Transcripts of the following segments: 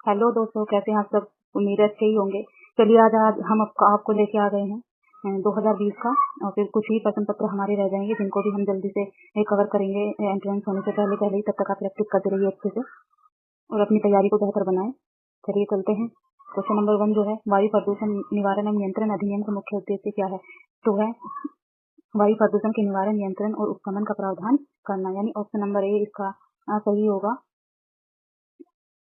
Hello दोस्तों, कैसे हैं आप सब। उम्मीद है अच्छे ही होंगे। चलिए आज हम आपको लेके आ गए हैं 2020 का, और फिर कुछ ही प्रश्न पत्र हमारे रह जाएंगे जिनको भी हम जल्दी से कवर करेंगे एंट्रेंस होने से पहले ही। तब तक आप प्रैक्टिस करते रहिए अच्छे से और अपनी तैयारी को बेहतर बनाएं। चलिए चलते हैं। क्वेश्चन नंबर 1 जो है, वायु प्रदूषण निवारण एवं नियंत्रण अधिनियम का मुख्य उद्देश्य क्या है। तो है वायु प्रदूषण के निवारण, नियंत्रण और उपशमन का प्रावधान करना, यानी ऑप्शन नंबर ए इसका सही होगा।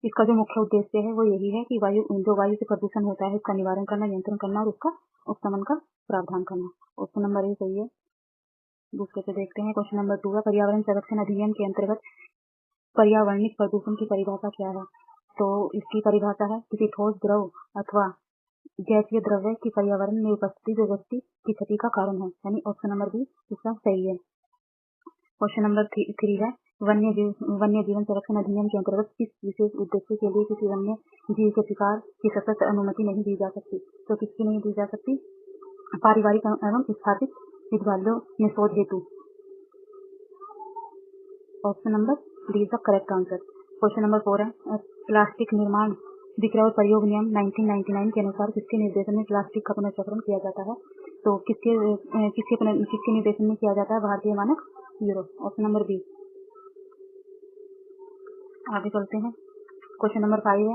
इसका जो मुख्य उद्देश्य है वो यही है कि जो वायु से प्रदूषण होता है उसका निवारण करना, नियंत्रण करना और उसका उपशमन का प्रावधान करना। ऑप्शन नंबर ए सही है। दूसरे पे देखते हैं। क्वेश्चन नंबर 2 है, पर्यावरण संरक्षण अधिनियम के अंतर्गत पर्यावरणिक प्रदूषण की परिभाषा क्या है। तो इसकी परिभाषा है किसी ठोस, द्रव अथवा गैसीय द्रव्य की पर्यावरण में उपस्थिति जो व्यक्ति की क्षति का कारण है, यानी ऑप्शन नंबर बी इसका सही है। क्वेश्चन नंबर 3 है, वन्य जीवन संरक्षण अधिनियम के अंतर्गत किस विशेष उद्देश्य के लिए किसी वन्य जीव के शिकार की सशर्त अनुमति नहीं दी जा सकती। तो किसकी नहीं दी जा सकती। पारिवारिक एवं स्थापित हितग्राहियों में शोध हेतु। Option number D is the correct answer. Question number 4 है, प्लास्टिक निर्माण, विक्रय और प्रयोग नियम 1999 के अनुसार किसके निर्देशन में प्लास्टिक का पुनर्चक्रण किया जाता है। तो किसके निर्देशन में किया जाता है। भारतीय मानक ब्यूरो। Option number B. आगे चलते हैं। क्वेश्चन नंबर 5 है,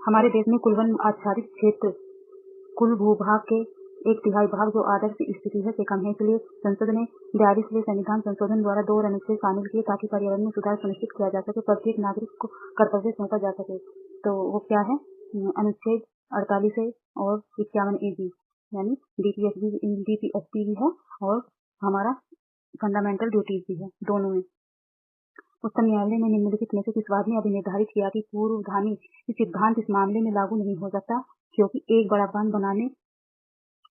हमारे देश में कुल वन आच्छादित क्षेत्र कुल भूभाग के 1/3 भाग जो आदर्श स्थिति है से कम है, इसलिए संसद ने 42वें संविधान संशोधन द्वारा 2 और अनुच्छेद शामिल किए ताकि पर्यावरण में सुधार सुनिश्चित किया जा सके, प्रत्येक नागरिक को कर्तव्य सौंपा जा सके। तो वो क्या है। अनुच्छेद 48 है और 51A भी, यानी DPSP भी है और हमारा फंडामेंटल ड्यूटीज भी है, दोनों में। उच्चतम न्यायालय ने निम्नलिखित में से किस बात में अभी निर्धारित किया कि पूर्वगामी सिद्धांत इस मामले में लागू नहीं हो सकता, क्योंकि एक बड़ा बांध बनाने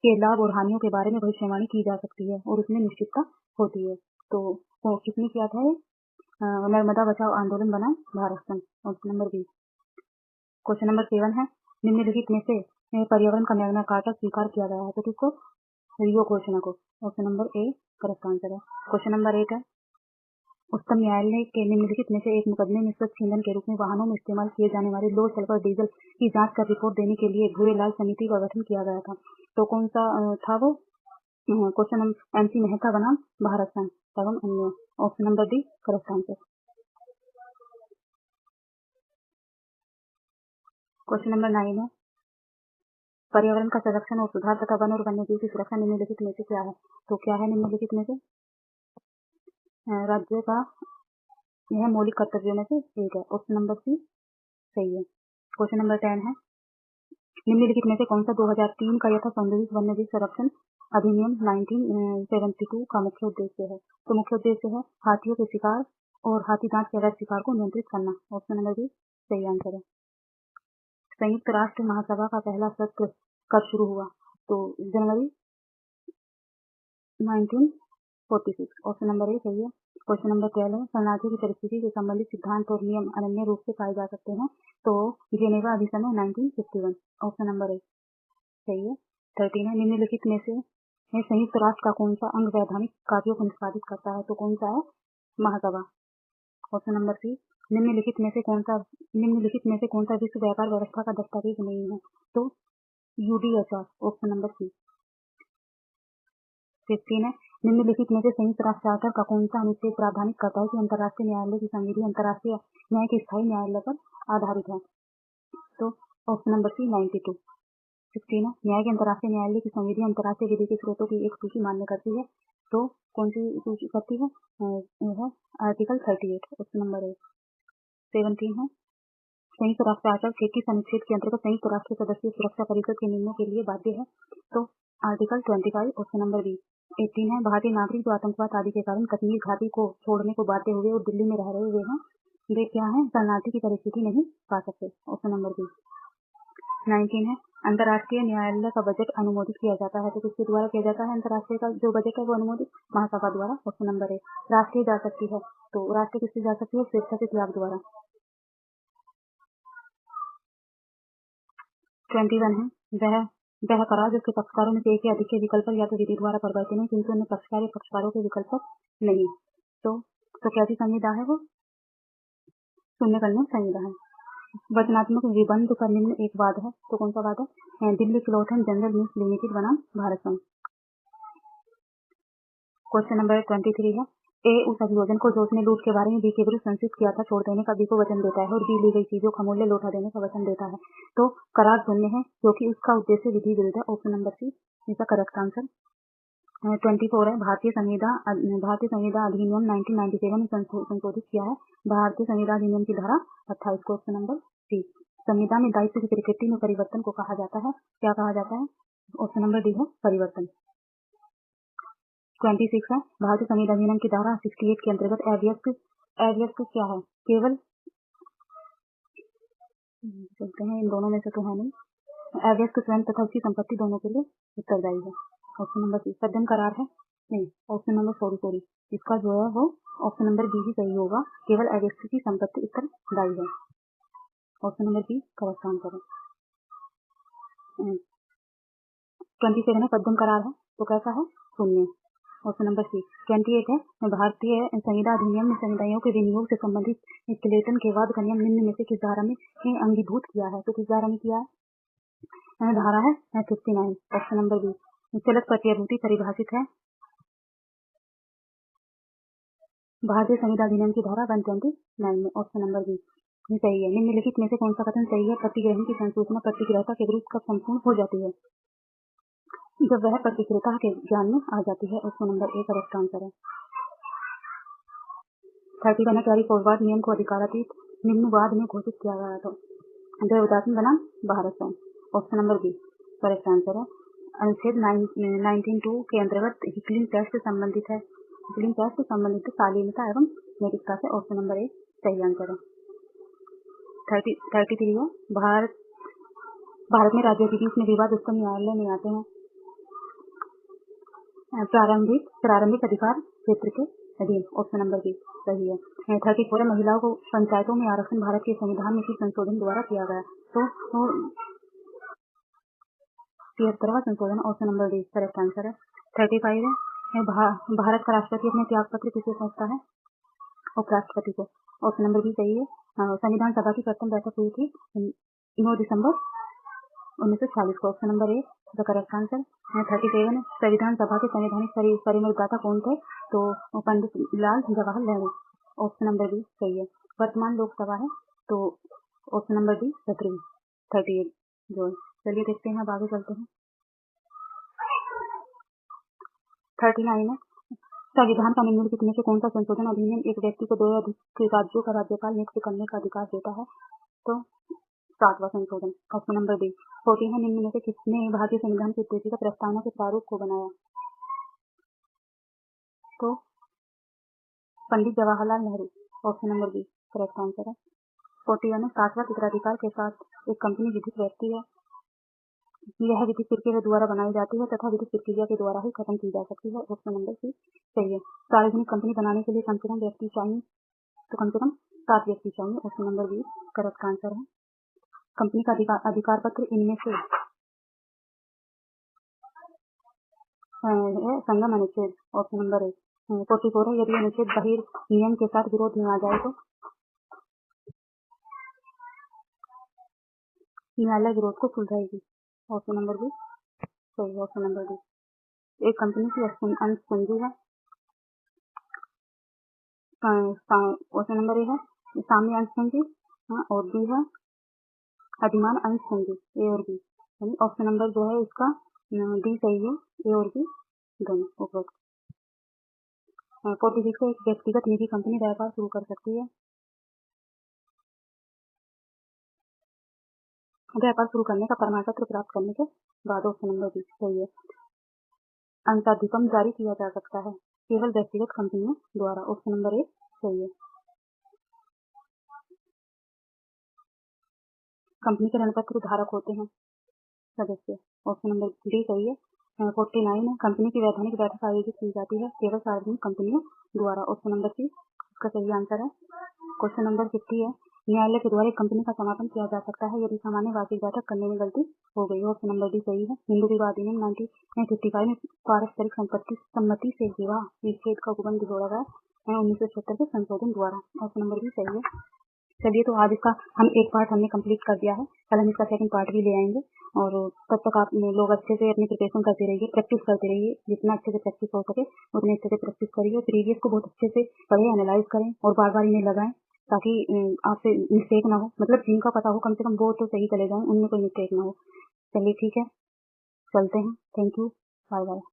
के लाभ और हानियों के बारे में भविष्यवाणी की जा सकती है और उसमें निश्चितता होती है। तो किसने किया था ये। नर्मदा बचाओ आंदोलन बना भारत संघ। Option number B. Question number 7 है, निम्नलिखित में से पर्यावरण का मैग्ना कार्टा स्वीकार किया गया है। तो किसको। रियो घोषणा को। Option number A correct answer है। क्वेश्चन नंबर 8 है, उच्चतम न्यायालय के निम्नलिखित में से एक मुकदमे में स्वच्छ ईंधन के रूप में वाहनों में इस्तेमाल किए जाने वाले लो सल्फर डीजल की जांच कर रिपोर्ट देने के लिए भूरेलाल समिति का गठन किया गया था। तो कौन सा था वो। क्वेश्चन नंबर MC मेहता बनाम भारत संघ एवं अन्य। Option number D correct answer. Question number 9 है, पर्यावरण का संरक्षण और सुधार तथा वन और वन्यजीव की सुरक्षा निम्नलिखित में से क्या है। तो क्या है निम्नलिखित में से। राज्य का यह मौलिक कर्तव्यों में से एक है। ऑप्शन नंबर सी सही है। क्वेश्चन नंबर 10 है, निम्नलिखित में से कौन सा 2003 का यथा संशोधित वन्यजीव संरक्षण अधिनियम 1972 का मुख्य उद्देश्य है। तो मुख्य उद्देश्य है हाथियों के शिकार और हाथी दांत के अवैध शिकार को नियंत्रित करना। ऑप्शन नंबर बी सही आंसर है। संयुक्त राष्ट्र महासभा का पहला सत्र कब शुरू हुआ। तो जनवरी 1946। ऑप्शन नंबर ए सही है। क्वेश्चन नंबर 12 है, शरणार्थियों की परिस्थिति से संबंधित सिद्धांत और नियम अनन्य रूप से पाए जा सकते हैं। तो जेनेवा अधिनियम 1951। ऑप्शन नंबर ए सही है। 13 है, निम्नलिखित में से संयुक्त राष्ट्र का कौन सा अंग वैधानिक कार्यों को निष्पादित करता है। तो कौन सा है। महासभा। ऑप्शन नंबर सी, निम्नलिखित में से कौन सा विश्व व्यापार व्यवस्था का दस्तावेज नहीं है। तो UDHR। ऑप्शन नंबर सी। 15 है, निम्नलिखित में से संयुक्त राष्ट्र चार्टर का कौन सा अनुच्छेद प्रावधानित करता है कि अंतर्राष्ट्रीय न्यायालय की संविधि अंतर्राष्ट्रीय न्याय के स्थायी न्यायालय पर आधारित है। तो ऑप्शन नंबर सी 92। 16 है, न्याय के अंतर्राष्ट्रीय न्यायालय की संविधि अंतर्राष्ट्रीय विधि के स्रोतों की एक सूची मान्य करती है। तो कौन सी सूची करती है। यह आर्टिकल 38। ऑप्शन नंबर ए। 17 है, संयुक्त राष्ट्र चार्टर 33 अनुच्छेद के अंतर्गत संयुक्त राष्ट्र सदस्य सुरक्षा परिषद के नियमों के लिए बाध्य है। तो आर्टिकल 25। Option number B. 18 है, भारतीय नागरिक जो आतंकवाद आदि के कारण कश्मीर घाटी को छोड़ने को बाध्य हुए और दिल्ली में रह रहे हुए हैं, वे क्या है शरणार्थी की परिस्थिति नहीं पा सकते। Option number B. 19 है, अंतर्राष्ट्रीय न्यायालय का बजट अनुमोदित किया जाता है। तो किसके द्वारा किया जाता है अंतर्राष्ट्रीय का जो बजट है वो अनुमोदित। महासभा द्वारा। ऑप्शन नंबर ए। राष्ट्रीय जा सकती है। तो राष्ट्रीय किससे जा सकती है। स्वेच्छा से त्याग द्वारा। 21 है, वह करार जिसके पक्षकारों में से एक या अधिक के विकल्प या तो विधि द्वारा परिवर्तित है किंतु अन्य पक्षकार या पक्षकारों के विकल्प नहीं। तो कैसी संविदा है वो। शून्य करने संविदा है। वचनात्मक निबंध का निम्न एक वाद है, तो कौन सा वाद है? दिल्ली क्लोथन जनरल मिल्स लिमिटेड बनाम भारत संघ। क्वेश्चन नंबर 23 है, ए उस अभियोजन को जो उसने लूट के बारे में बी के विरुद्ध संसित किया था छोड़ देने का बी को वचन देता है और बी ली गई चीजों का मूल्य लौटा देने का वचन देता है, तो करार शून्य है क्योंकि उसका उद्देश्य विधि विरुद्ध है। ऑप्शन नंबर सी इसका करेक्ट आंसर। 24 है, भारतीय संविधा अधिनियम 1997 में संशोधित किया है। भारतीय संविधा अधिनियम की धारा 28 को। Option number C. संविधान में दायित्व की प्रकृति में परिवर्तन को कहा जाता है, क्या कहा जाता है? ऑप्शन नंबर डी है परिवर्तन। 26 है, भारतीय संविधान अधिनियम की धारा 68 के अंतर्गत अव्यक्त क्या है? केवल चलते हैं, इन दोनों में से तो है नहीं। अव्यक्त स्वयं तथा उसकी संपत्ति दोनों के लिए उत्तरदायी है। ऑप्शन नंबर सी। सद्यम करार है नहीं। ऑप्शन नंबर सॉरी इसका जो है वो ऑप्शन नंबर बी ही सही होगा, केवल अव्यक्त की संपत्ति उत्तरदायी है। Option number B correct answer है। 27 है, सद्यम करार है तो कैसा है? शून्य। ऑप्शन नंबर सी। 28 है, भारतीय संविधा अधिनियम में समुदायों के विनियोग से संबंधित क्लेटन के वाद का नियम निम्न में से किस धारा में अंगीभूत किया है? तो किस धारा में किया है? धारा है 59। Option number B. चलत प्रत्याभूति परिभाषित है भारतीय संविधान अधिनियम की धारा 129 में। ऑप्शन नंबर बी सही है। निम्नलिखित में से कौन सा कथन सही है? प्रतिग्रहण की संसूचना प्रतिग्रहता के विरुद्ध कब संपूर्ण हो जाती है? जब वह प्रतिक्रिया के ज्ञान में आ जाती है। Option number A correct answer है। 30 कैरी फॉरवर्ड नियम को अधिकारातीत निम्नवाद में घोषित किया गया था। देवदासन बनाम भारत संघ। Option number B correct answer है। अनुच्छेद 19(2) के अंतर्गत हिकलिंग टेस्ट से संबंधित है। हिकलिंग टेस्ट से संबंधित शालीनता एवं नैतिकता से। ऑप्शन नंबर ए सही आंसर है। 33 है, भारत में राज्यों के बीच में विवाद उच्चतम न्यायालय में आते हैं प्रारंभिक अधिकार क्षेत्र के अधीन। ऑप्शन नंबर बी सही है। 34 है, महिलाओं को पंचायतों में आरक्षण भारत के संविधान में किस संशोधन द्वारा किया गया? तो 73वां संशोधन। Option number D correct answer है। 35 है, भारत का राष्ट्रपति अपने त्याग पत्र किसे सौंपता है? उपराष्ट्रपति को। ऑप्शन नंबर बी सही है। संविधान सभा की प्रथम बैठक हुई थी 9 दिसंबर 1946 को। Option number A the correct answer. 37 संविधान सभा के संवैधानिक परिमर्दाता कौन थे? तो Pandit Lal Jawahar Nehru. Option number B सही है। वर्तमान लोकसभा है तो ऑप्शन नंबर डी 38 जो। चलिए देखते हैं, अब आगे चलते हैं। 39 है, संविधान का निम्नलिखित में से कौन सा संशोधन अधिनियम एक व्यक्ति को 2 या अधिक राज्यों का राज्यपाल नियुक्त करने का अधिकार देता है? तो 7वां संशोधन। Option number D. 40 है, निम्न में से किसने भारतीय संविधान की उत्प्रेक्षिका प्रस्तावना के प्रारूप को बनाया? तो Pandit Jawaharlal Nehru. Option number B correct answer है। 41 में 7वां उत्तराधिकार के साथ एक कंपनी विधिक व्यक्ति है। यह विधिक प्रक्रिया द्वारा बनाई जाती है तथा विधिक प्रक्रिया के द्वारा ही खत्म की जा सकती है। ऑप्शन नंबर सी सही है। सार्वजनिक कंपनी बनाने के लिए कम से कम व्यक्ति चाहिए, तो कम से कम 7 व्यक्ति चाहिए। Option number B correct answer है। कंपनी का अधिकार पत्र इनमें से संगम अनुच्छेद। ऑप्शन नंबर ए। 44 है, यदि अनुच्छेद नियम के साथ विरोध में आ जाए तो न्यायालय विरोध को सुलझाएगी। ऑप्शन नंबर बी सही। Option number D. एक कंपनी की अंश पूंजी है। ऑप्शन नंबर ए है सामने अंश पूंजी और बी है अधिमान अंश पूंजी, ए और बी। ऑप्शन नंबर जो है इसका डी सही है, ए और बी दोनों उपरोक्त। 46 को एक व्यक्तिगत निजी कंपनी व्यापार शुरू कर सकती है। व्यापार शुरू करने का प्रमाण पत्र प्राप्त करने के बाद। ऑप्शन नंबर बी सही है। अंतराधिकम जारी किया जा सकता है केवल व्यक्तिगत कंपनियों द्वारा। ऑप्शन नंबर ए सही है। कंपनी के ऋणपत्र धारक होते हैं सदस्य। ऑप्शन नंबर डी सही है। 49 है, कंपनी की वैधानिक बैठक आयोजित की जाती है केवल सार्वजनिक कंपनियों द्वारा। ऑप्शन नंबर सी इसका सही आंसर है। क्वेश्चन नंबर 50 है, न्यायालय के द्वारा एक कंपनी का समापन किया जा सकता है यदि सामान्य वार्षिक बैठक करने में गलती हो गई। ऑप्शन नंबर डी सही है। हिंदू विवाह अधिनियम 1955 में पारस्परिक सम्मति से विवाह विच्छेद का उपबंध जोड़ा गया 1976 के संशोधन द्वारा। ऑप्शन नंबर बी सही है। चलिए, तो आज इसका हम एक पार्ट हमने कंप्लीट कर दिया है। कल हम इसका सेकंड पार्ट भी ले आएंगे। और तब तक आप लोग अच्छे से अपनी प्रिपरेशन करते रहिए, प्रैक्टिस करते रहिए। जितना अच्छे से प्रैक्टिस हो सके उतने अच्छे से प्रैक्टिस करिए। प्रीवियस को बहुत अच्छे से पढ़ें, एनालाइज करें और बार बार इन्हें लगाएं, ताकि आपसे मिस्टेक ना हो। मतलब जिनका पता हो कम से कम वो तो सही चले जाएं, उनमें कोई मिस्टेक ना हो। चलिए ठीक है, चलते हैं। Thank you, bye bye.